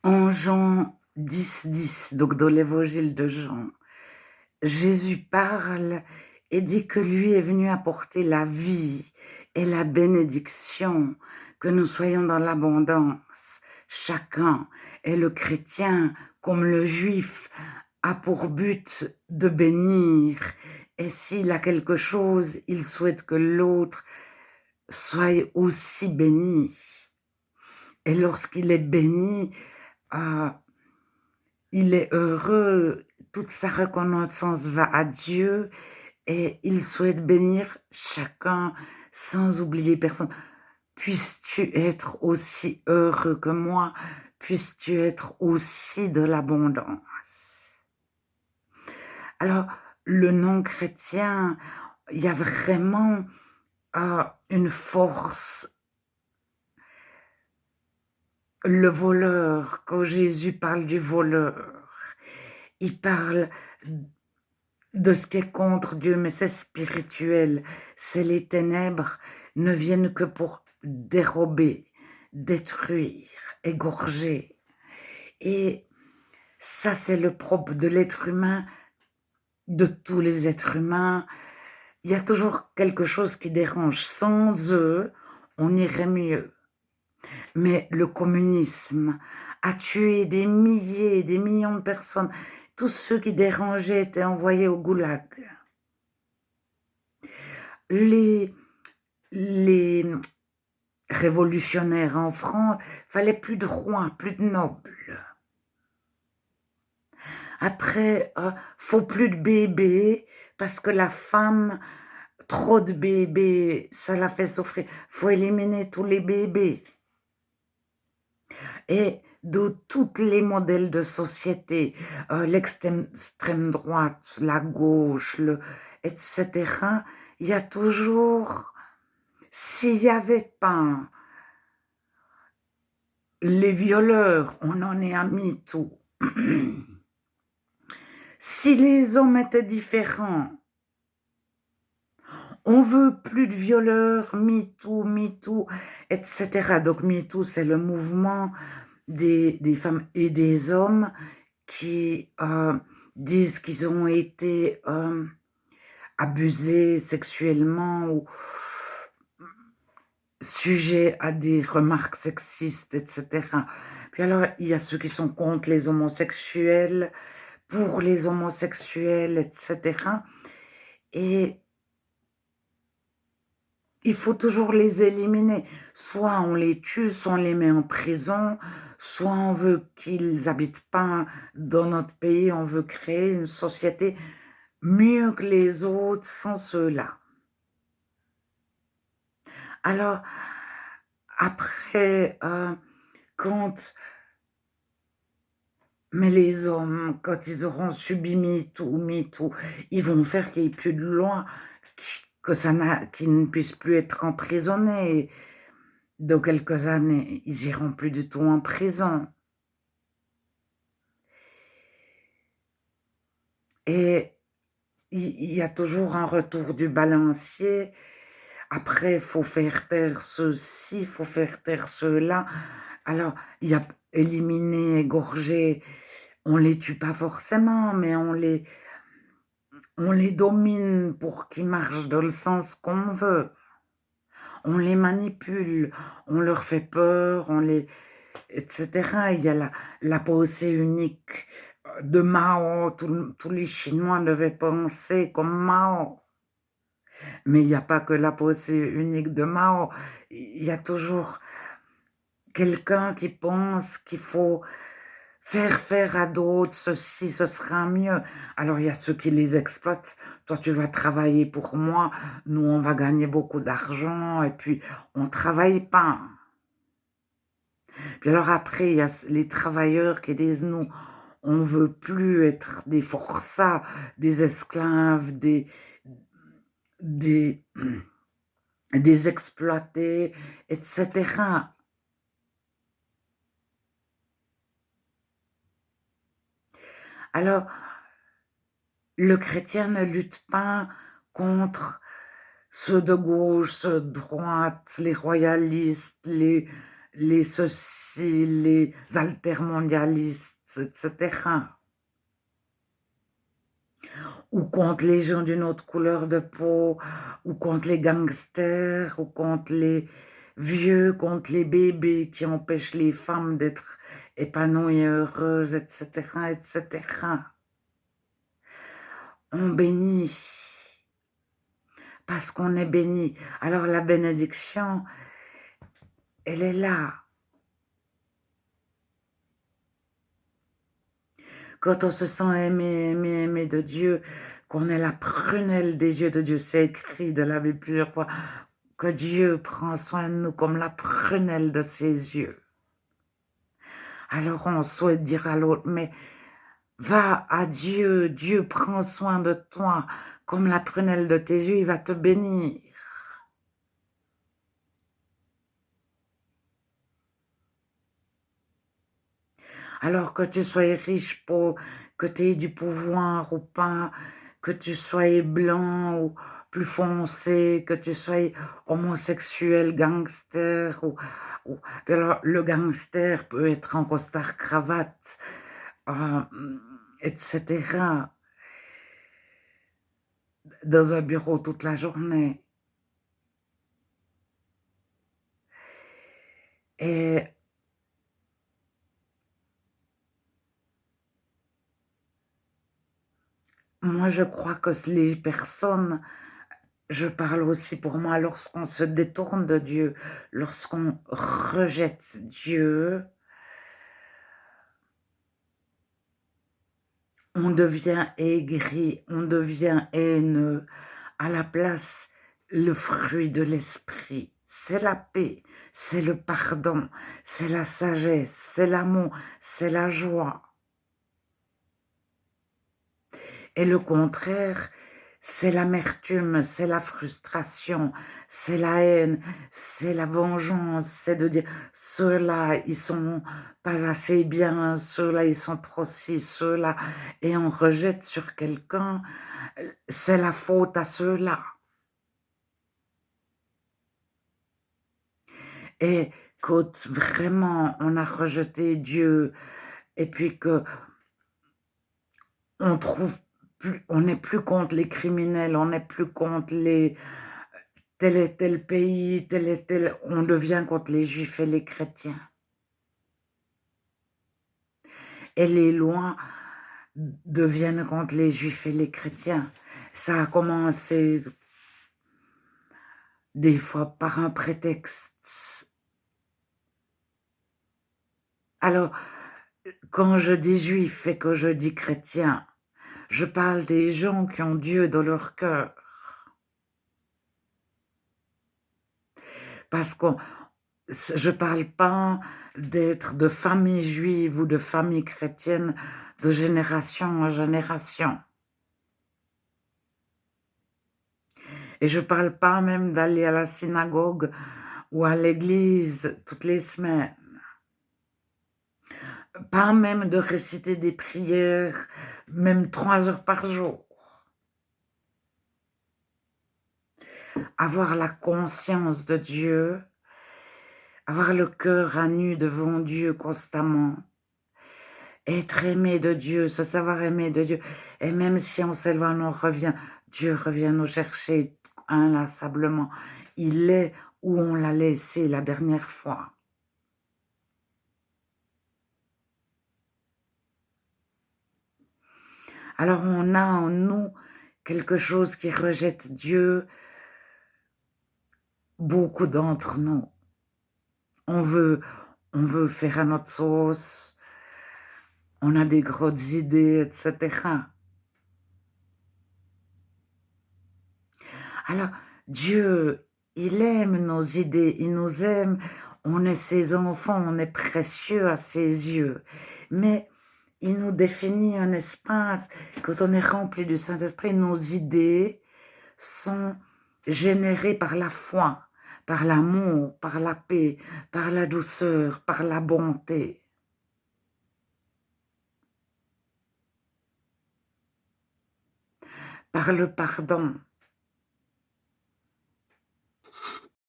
En Jean 10, donc dans l'évangile de Jean, Jésus parle et dit que lui est venu apporter la vie et la bénédiction, que nous soyons dans l'abondance. Chacun, et le chrétien comme le juif, a pour but de bénir. Et s'il a quelque chose, il souhaite que l'autre soit aussi béni. Et lorsqu'il est béni, euh, il est heureux, toute sa reconnaissance va à Dieu et il souhaite bénir chacun sans oublier personne. Puisses-tu être aussi heureux que moi, puisses-tu être aussi de l'abondance. Alors, le non-chrétien, il y a vraiment une force. Le voleur, quand Jésus parle du voleur, il parle de ce qui est contre Dieu, mais c'est spirituel. C'est les ténèbres ne viennent que pour dérober, détruire, égorger. Et ça, c'est le propre de l'être humain, de tous les êtres humains. Il y a toujours quelque chose qui dérange. Sans eux, on irait mieux. Mais le communisme a tué des milliers, des millions de personnes. Tous ceux qui dérangeaient étaient envoyés au goulag. Les révolutionnaires en France, fallait plus de rois, plus de nobles. Après, faut plus de bébés parce que la femme, trop de bébés, ça la fait souffrir. Faut éliminer tous les bébés. Et de tous les modèles de société, l'extrême droite, la gauche, etc., il y a toujours, s'il n'y avait pas les violeurs, on en est à MeToo. Si les hommes étaient différents, on veut plus de violeurs, MeToo, etc. Donc MeToo, c'est le mouvement des femmes et des hommes qui disent qu'ils ont été abusés sexuellement ou sujets à des remarques sexistes, etc. Puis alors, il y a ceux qui sont contre les homosexuels, pour les homosexuels, etc. Et il faut toujours les éliminer. Soit on les tue, soit on les met en prison, soit on veut qu'ils n'habitent pas dans notre pays, on veut créer une société mieux que les autres sans ceux-là. Alors, après, quand mais les hommes, quand ils auront subi MeToo, ils vont faire qu'il n'y ait plus de loi, qu'ils ne puissent plus être emprisonnés. Dans quelques années, ils iront plus du tout en prison. Et il y a toujours un retour du balancier. Après, il faut faire taire ceci, il faut faire taire cela. Alors, il y a éliminer, égorger, on les tue pas forcément, mais on les domine pour qu'ils marchent dans le sens qu'on veut. On les manipule, on leur fait peur, etc. Il y a la pensée unique de Mao. Tous les Chinois devaient penser comme Mao. Mais il n'y a pas que la pensée unique de Mao. Il y a toujours quelqu'un qui pense qu'il faut faire à d'autres ceci, ce sera mieux. Alors il y a ceux qui les exploitent. Toi, tu vas travailler pour moi. Nous, on va gagner beaucoup d'argent. Et puis, on ne travaille pas. Puis alors après, il y a les travailleurs qui disent, nous, on ne veut plus être des forçats, des esclaves, des, des exploités, etc. Alors, le chrétien ne lutte pas contre ceux de gauche, ceux de droite, les royalistes, les ceci, les altermondialistes, etc. Ou contre les gens d'une autre couleur de peau, ou contre les gangsters, ou contre les vieux, contre les bébés qui empêchent les femmes d'être épanouies et heureuses, etc., etc. On bénit parce qu'on est béni. Alors la bénédiction, elle est là. Quand on se sent aimé, aimé, aimé de Dieu, qu'on est la prunelle des yeux de Dieu, c'est écrit de la Bible plusieurs fois, que Dieu prend soin de nous comme la prunelle de ses yeux. Alors on souhaite dire à l'autre, mais va à Dieu, Dieu prend soin de toi comme la prunelle de tes yeux, il va te bénir. Alors que tu sois riche, pauvre, que tu aies du pouvoir ou pas, que tu sois blanc ou plus foncé, que tu sois homosexuel, gangster, puis alors, le gangster peut être en costard-cravate, euh, etc., dans un bureau toute la journée. Et moi, je crois que les personnes, je parle aussi pour moi, lorsqu'on se détourne de Dieu, lorsqu'on rejette Dieu, on devient aigri, on devient haineux. À la place, le fruit de l'esprit, c'est la paix, c'est le pardon, c'est la sagesse, c'est l'amour, c'est la joie. Et le contraire, c'est l'amertume, c'est la frustration, c'est la haine, c'est la vengeance, c'est de dire ceux-là, ils sont pas assez bien, ceux-là, ils sont trop ci, ceux-là, et on rejette sur quelqu'un, c'est la faute à ceux-là. Et quand vraiment on a rejeté Dieu, et puis que on trouve plus, on n'est plus contre les criminels, on n'est plus contre les tel et tel pays, tel et tel, on devient contre les juifs et les chrétiens. Et les lois deviennent contre les juifs et les chrétiens. Ça a commencé des fois par un prétexte. Alors, quand je dis juif et que je dis chrétien, je parle des gens qui ont Dieu dans leur cœur. Parce que je parle pas d'être de famille juive ou de famille chrétienne de génération en génération. Et je parle pas même d'aller à la synagogue ou à l'église toutes les semaines. Pas même de réciter des prières, même 3 heures par jour. Avoir la conscience de Dieu, avoir le cœur à nu devant Dieu constamment, être aimé de Dieu, se savoir aimé de Dieu. Et même si on s'éloigne, on revient, Dieu revient nous chercher inlassablement. Il est où on l'a laissé la dernière fois. Alors on a en nous quelque chose qui rejette Dieu, beaucoup d'entre nous. On veut, on veut faire à notre sauce, on a des grosses idées, etc. Alors Dieu, il aime nos idées, il nous aime, on est ses enfants, on est précieux à ses yeux. Mais il nous définit un espace, quand on est rempli du Saint-Esprit, nos idées sont générées par la foi, par l'amour, par la paix, par la douceur, par la bonté. Par le pardon.